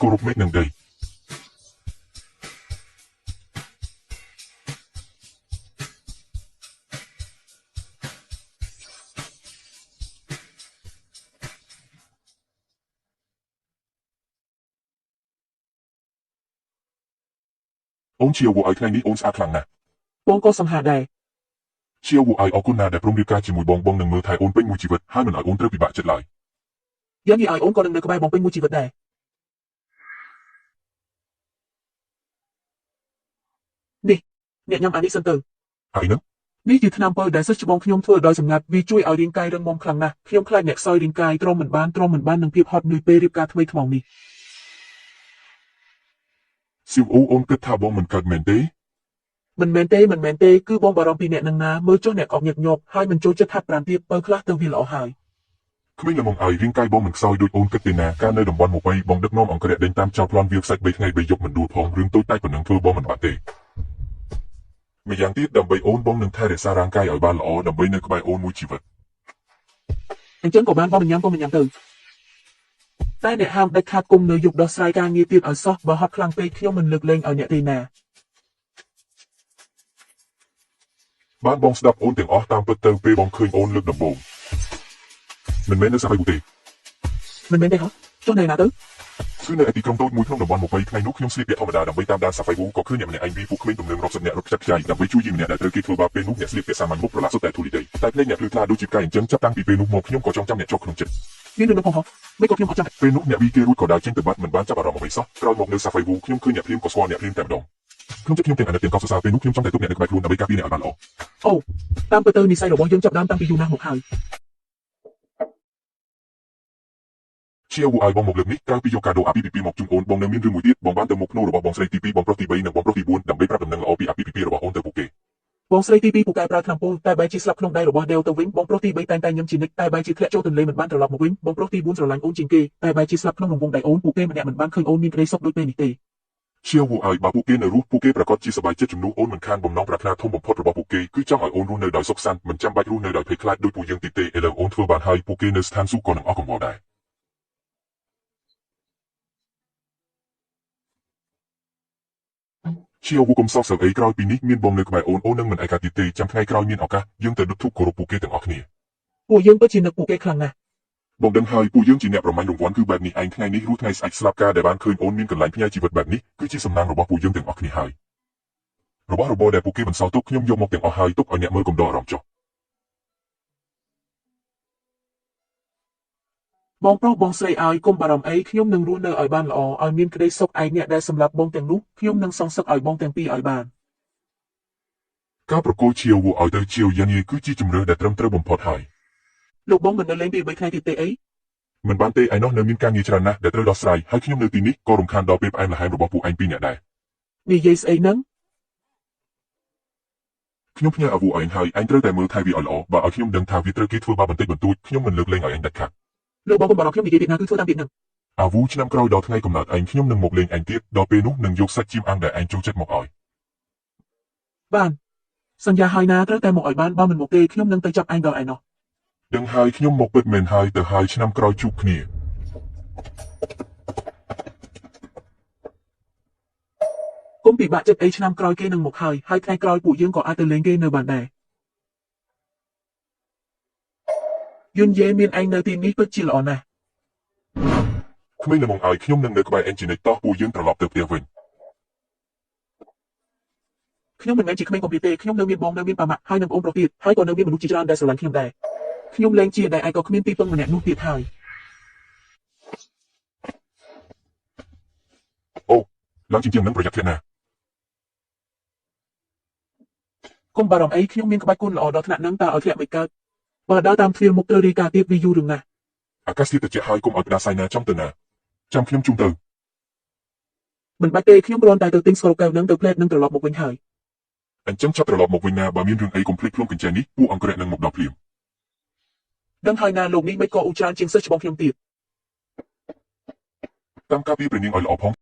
គោរពមេឃនឹងដីអូនជាវ៉ៃថ្ងៃនេះអូនស្អាតខ្លាំងណាស់បងក៏សង្ហាដែរ ជាវ៉ៃអរគុណណាស់ដែលព្រមរៀបការជាមួយបងនឹងមើលថែអូនពេញមួយជីវិតហើយមិនឲ្យអូនត្រូវពិបាកចិត្តឡើយយ៉ាងនេះឲ្យអូនក៏នឹងនៅក្បែរបងពេញមួយជីវិតដែរនេះអ្នកញ៉ាំអានេះសិនទៅ ហើយនឹងនេះជាថ្នាំពៅដែលសិស្សច្បងខ្ញុំធ្វើដោយសម្ងាត់វាជួយឲ្យរាងកាយរឹងមាំខ្លាំងណាស់ខ្ញុំខ្លាចអ្នកខ្សោយរាងកាយទ្រាំមិនបាននឹងភាពហត់នឿយពេលរៀបការថ្មីថ្មោងនេះ សៀវអូនគិតថាបងមិនកើតមែនទេមិនមែនទេគឺបងបារម្ភពីអ្នកនឹងណាមើលចុះអ្នកអកញឹកញាប់ហើយមិនចូលចិត្តហាត់ប្រាណទៀតពៅខ្លះទៅវាល្អហើយ គ្មានល្មមឲ្យរាងកាយបងមិនខ្សោយដូចអូនគិតទេណាការនៅតំបន់មកបងដឹកនាំអង្គរៈដេញតាមចោលប្លន់វាខ្សាច់3ថ្ងៃ3យប់មិនដួលផងរឿងតូចតាចប៉ុណ្ណឹងធ្វើបងមិនបាត់ទេម្យ៉ាងទៀតដើម្បីអូនបងនឹងថែរក្សារាងកាយឲ្យបានល្អដើម្បីនៅក្បែរអូនមួយជីវិត អញ្ចឹងក៏បានបងមិនញ៉ាំទៅតែអ្នកហាមដាច់ខាតគុំនៅយុគដោះស្រាយការងារទៀតឲ្យសោះបើហត់ខ្លាំងពេកខ្ញុំមិនលើកលែងឲ្យអ្នកទេណា បានបងស្ដាប់អូនទាំងអស់តាមពិតទៅពេលបងឃើញអូនលើកដំបូងមិនមែននៅសាបៃប៊ូទេ មិនមែនទេហ៎ចុះនៅណាទៅ គឺនៅឯទីក្រុងតូចមួយក្នុងតំបន់20ថ្ងៃនោះខ្ញុំស្លៀកពាក់ធម្មតាដើម្បីតាមដានសាហ្វៃវូក៏ឃើញអ្នកម្នាក់ឯងវាពួកក្មេងទំនើងរាប់សិបនាក់រត់ខ្ចាត់ខ្ចាយដើម្បីជួយយាមម្នាក់ដែលត្រូវគេធ្វើបាបពេលនោះអ្នកស្លៀកពាក់សាមញ្ញមុខប្រឡាក់សុទ្ធតែធូលីដីតែភ្នែកអ្នកភ្លឺថ្លាដូចជាផ្កាយអញ្ចឹងចាប់តាំងពីពេលនោះមកខ្ញុំក៏ចង់ចាំអ្នកចុះក្នុងចិត្ត មានរឿងនោះផងហ៎មិនក៏ខ្ញុំអត់ចាំ ពេលនោះអ្នកវីគេរួចក៏ដើរចេញទៅបាត់មិនបានចាប់អារម្មណ៍អ្វីសោះក្រោយមកនៅសាហ្វៃវូខ្ញុំឃើញអ្នកភ្លាមក៏ស្គាល់អ្នកភ្លាមតែម្ដងខ្ញុំចិត្តខ្ញុំទាំងអាណិតទាំងកោតសរសើរពេលនោះខ្ញុំចង់តែទុកអ្នកនៅក្បែរខ្លួនដើម្បីការពារអ្នកឲ្យបានល្អ អូតាមពិតទៅនិស័យរបស់យើងចាប់ដើមតាំងពីយូរណាស់មកហើយ ជាវ៉ៃបងមកលើកនេះក្រៅពីយកកាដូអាពីពីមកជូនអូនបងនៅមានរឿងមួយទៀតបងបានទៅមុខភ្នូរបស់បងស្រីទី2បងប្រុសទី3និងបងប្រុសទី4ដើម្បីប្រាប់ដំណឹងល្អពីអាពីពីរបស់អូនទៅពួកគេ បងស្រីទី2ពូកែប្រើថ្នាំពុលតែបែរជាស្លាប់ក្នុងដៃរបស់ដេវទៅវិញបងប្រុសទី3តែងតែញឹមជានិច្ចតែបែរជាធ្លាក់ចូលទន្លេមិនបានត្រឡប់មកវិញបងប្រុសទី4ស្រឡាញ់អូនជាងគេតែបែរជាស្លាប់ក្នុងរង្វង់ដៃអូនពួកគេម្នាក់មិនបានឃើញអូនមានក្តីសុខដូចពេលនេះទេ ជាវ៉ៃបើពួកគេនៅរស់ពួកគេប្រកាសជាសប្បាយចិត្តជំនួសអូនមិនខានបំណងប្រាថ្នាធំបំផុតរបស់ពួកគេគឺចង់ឲ្យអូនរស់នៅដោយសុខសាន្តមិនចាំបាច់រស់នៅដោយភ័យខ្លាចដូចពួកយើងទីទេឥឡូវអូនធ្វើបានហើយពួកគេនៅស្ថានសួគ៌ក៏នឹងអស់កង្វល់ដែរ ជាវ៉ៃកុំសោកសៅអីក្រោយពីនេះមានបងនៅក្បែរអូននឹងមិនឯកាទៀតទេចាំថ្ងៃក្រោយមានឱកាសយើងទៅដុតធូបគោរពពួកគេទាំងអស់គ្នា ពួកយើងពិតជានឹកពួកគេខ្លាំងណាស់ បងដឹងហើយពួកយើងជាអ្នកប្រមាញ់រង្វាន់គឺបែបនេះឯងថ្ងៃនេះរស់ថ្ងៃស្អែកស្លាប់ការដែលបានឃើញអូនមានកន្លែងផ្ញើជីវិតបែបនេះគឺជាសំណាងរបស់ពួកយើងទាំងអស់គ្នាហើយរបស់របរដែលពួកគេបន្សល់ទុកខ្ញុំយកមកទាំងអស់ហើយទុកឲ្យអ្នកមើលកំដរអារម្មណ៍ចុះ បងប្រុសបងស្រីឲ្យគុំបារម្ភអីខ្ញុំនឹងរស់នៅឲ្យបានល្អឲ្យមានក្តីសុខឯអ្នកដែលសម្លាប់បងទាំងនោះខ្ញុំនឹងសងសឹកឲ្យបងទាំងពីរឲ្យបាន ការប្រកួតជាវឲ្យទៅជាវយ៉ានីគឺជាជំរឿនដែលត្រឹមត្រូវបំផុតហើយ លោកបងមិននៅលេងពី3ថ្ងៃទៀតទេអី មិនបានទេឯណោះនៅមានការងារច្រើនណាស់ដែលត្រូវដោះស្រាយហើយខ្ញុំនៅទីនេះក៏រំខានដល់ពេលផ្អែមល្ហែមរបស់ពួកឯងពីរនាក់ដែរ និយាយស្អីហ្នឹង ខ្ញុំផ្ញើអាវុធឲ្យឯងហើយឯងត្រូវតែមើលថែវាឲ្យល្អបើឲ្យខ្ញុំដឹងថាវាត្រូវគេធ្វើបាបបន្តិចបន្តួចខ្ញុំមិនលើកលែងឲ្យឯងដាច់ខាត លោកបងកុំបារម្ភខ្ញុំនិយាយពីណាគឺធ្វើតាមពីហ្នឹង អាវុធឆ្នាំក្រោយដល់ថ្ងៃកំណើតឯងខ្ញុំនឹងមកលេងឯងទៀតដល់ពេលនោះនឹងយកសាច់ជៀមអាំងដែលឯងចូលចិត្តមកឲ្យ បានសន្យាហើយណាត្រូវតែមកឲ្យបានបើមិនមកទេខ្ញុំនឹងទៅចាប់ឯងដល់ឯណោះ ដឹងហើយខ្ញុំមកពិតមែនហើយទៅហើយឆ្នាំក្រោយជួបគ្នា គុំពិបាកចិត្តអីឆ្នាំក្រោយគេនឹងមកហើយថ្ងៃក្រោយពួកយើងក៏អាចទៅលេងគេនៅបានដែរយុនយេមានឯងនៅទីនេះពិតជាល្អណាស់ ក្មេងល្មងឲ្យខ្ញុំនឹងនៅក្បែរអេនជីនិចតោះពួកយើងត្រឡប់ទៅផ្ទះវិញ ខ្ញុំមិនមែនជាក្មេងកុំព្យូទ័រខ្ញុំនៅមានបងនៅមានប៉ាម៉ាក់ហើយនឹងបងប្រុសទៀតហើយក៏នៅមានមនុស្សជាច្រើនដែលស្រឡាញ់ខ្ញុំដែរខ្ញុំលែងជាដែលឯងក៏គ្មានទីពឹងម្នាក់នោះទៀតហើយ អូឡើងជាងនឹងប្រយ័ត្នទៀតណា គុំបារម្ភអីខ្ញុំមានក្បាច់គុណល្អដល់ថ្នាក់ហ្នឹងតើឲ្យធ្លាក់មិនកើតបើដើរតាមទ្វារមុខត្រូវរីកាទៀតវាយូររឿងណាស់ អាកាសធាតុត្រជាក់ហើយគុំឲ្យផ្ដាសាយណាចំទៅណាចាំខ្ញុំជុំទៅ មិនបាច់ទេខ្ញុំគ្រាន់តែទៅទិញស្ករកែវនឹងទៅផ្លែតនឹងត្រឡប់មកវិញហើយ អញ្ចឹងចាប់ត្រឡប់មកវិញណាបើមានរឿងអីកុំភ្លេចខ្លួនកញ្ចែនេះពួកអង្គរៈនឹងមកដល់ភ្លាម ដឹងហើយណាលោកនេះមិនក៏អ៊ូច្រើនជាងសិស្សច្បងខ្ញុំទៀត តាមការពីព្រះនាងឲ្យល្អផង